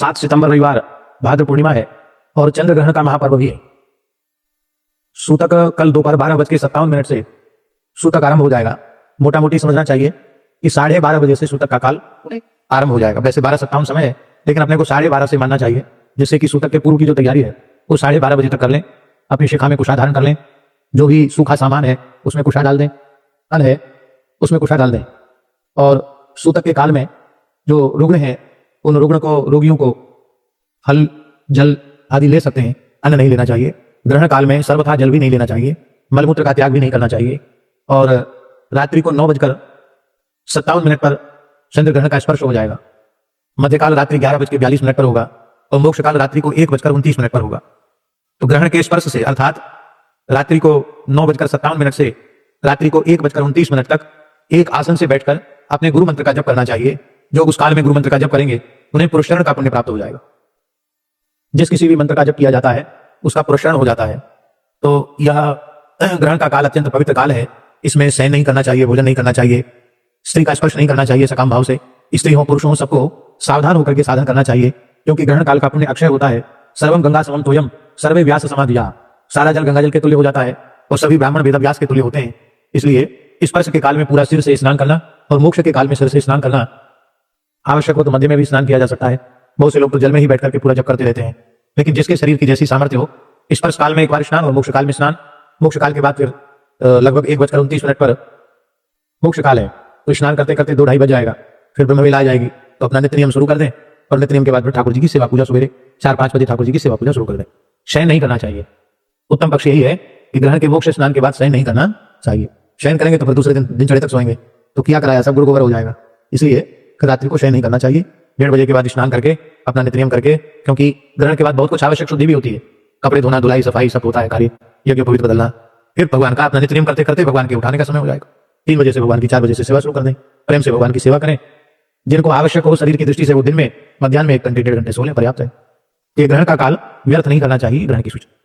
7 सितंबर रविवार भाद्र पूर्णिमा है और चंद्र ग्रहण का महापर्व भी है। सूतक कल दोपहर 12:57 से सूतक आरंभ हो जाएगा। मोटा मोटी समझना चाहिए कि 12:30 बजे से सूतक का काल आरंभ हो जाएगा। वैसे 12:57 समय है, लेकिन अपने को 12:30 से मानना चाहिए, जिससे कि सूतक के पूर्व की जो तैयारी है वो 12:30 बजे तक कर लें। अपनी शिखा में कुशा धारण कर लें, जो भी सूखा सामान है उसमें कुशा डाल दें, अन्न है उसमें कुशा डाल दें। और सूतक के काल में जो रुग्ण है उन रोगियों को फल जल आदि ले सकते हैं, अन्न नहीं लेना चाहिए। ग्रहण काल में सर्वथा जल भी नहीं लेना चाहिए, मलमूत्र का त्याग भी नहीं करना चाहिए। और रात्रि को 9:57 पर चंद्र ग्रहण का स्पर्श हो जाएगा। मध्यकाल रात्रि 11:42 पर होगा और मोक्ष काल रात्रि को 1:29 पर होगा। तो ग्रहण के स्पर्श से अर्थात रात्रि को 9:57 से रात्रि को 1:29 तक एक आसन से बैठकर अपने गुरु मंत्र का जप करना चाहिए। जो उस काल में गुरु मंत्र का जप करेंगे उन्हें पुरस्करण का पुण्य प्राप्त हो जाएगा। जिस किसी भी मंत्र का जप किया जाता है उसका पुरस्करण हो जाता है। तो यह ग्रहण का काल अत्यंत पवित्र काल है। इसमें शयन नहीं करना चाहिए, भोजन नहीं करना चाहिए, स्त्री का स्पर्श नहीं करना चाहिए सकाम भाव से। स्त्री हो पुरुष हो सबको सावधान होकर के साधन करना चाहिए, क्योंकि ग्रहण काल का पुण्य अक्षय होता है। सर्वम गंगा समम तोयम सर्वे व्यास समाधिया, सारा जल गंगा जल के तुल्य हो जाता है और सभी ब्राह्मण वेद व्यास के तुल्य होते हैं। इसलिए स्पर्श के काल में पूरा सिर से स्नान करना और मोक्ष के काल में सिर से स्नान करना आवश्यक हो तो मध्य में भी स्नान किया जा सकता है। बहुत से लोग तो जल में ही बैठ करके पूरा जप करते रहते हैं, लेकिन जिसके शरीर की जैसी सामर्थ्य हो, स्पर्श काल में एक बार स्नान और मोक्ष काल में स्नान। मोक्ष काल के बाद फिर लगभग 1:29 पर मोक्ष काल है, तो स्नान करते करते 2-2:30 बज जाएगा। फिर ब्रह्मवेला आ जाएगी, तो अपना नित्य नियम शुरू कर दें और नित्य नियम के बाद फिर ठाकुर जी की सेवा पूजा सवेरे 4-5 बजे ठाकुर जी की सेवा पूजा शुरू कर दें। शयन नहीं करना चाहिए। उत्तम पक्ष यही है कि ग्रहण के मोक्ष स्नान के बाद शयन नहीं करना चाहिए। शयन करेंगे तो फिर दूसरे दिन चढ़े तक सोएंगे तो क्या कराया, सब गुरु गोबर हो जाएगा। इसलिए रात्रि को शयन नहीं करना चाहिए। 1:30 बजे के बाद स्नान करके अपना नित्य नियम करके, क्योंकि ग्रहण के बाद बहुत कुछ आवश्यक शुद्धि भी होती है, कपड़े धोना, धुलाई, सफाई सब होता है कार्य, यज्ञ पवित्र बदलना। फिर भगवान का अपना नित्य नियम करते करते भगवान के उठाने का समय हो जाएगा। 3 बजे से भगवान की 4 बजे से सेवा शुरू कर दें। प्रेम से भगवान की सेवा करें। जिनको आवश्यक हो शरीर की दृष्टि से वो दिन में मध्याह्न में 1 घंटे 1.5 घंटे सो लें, पर्याप्त है। ये ग्रहण का काल व्यर्थ नहीं करना चाहिए। ग्रहण की सूचना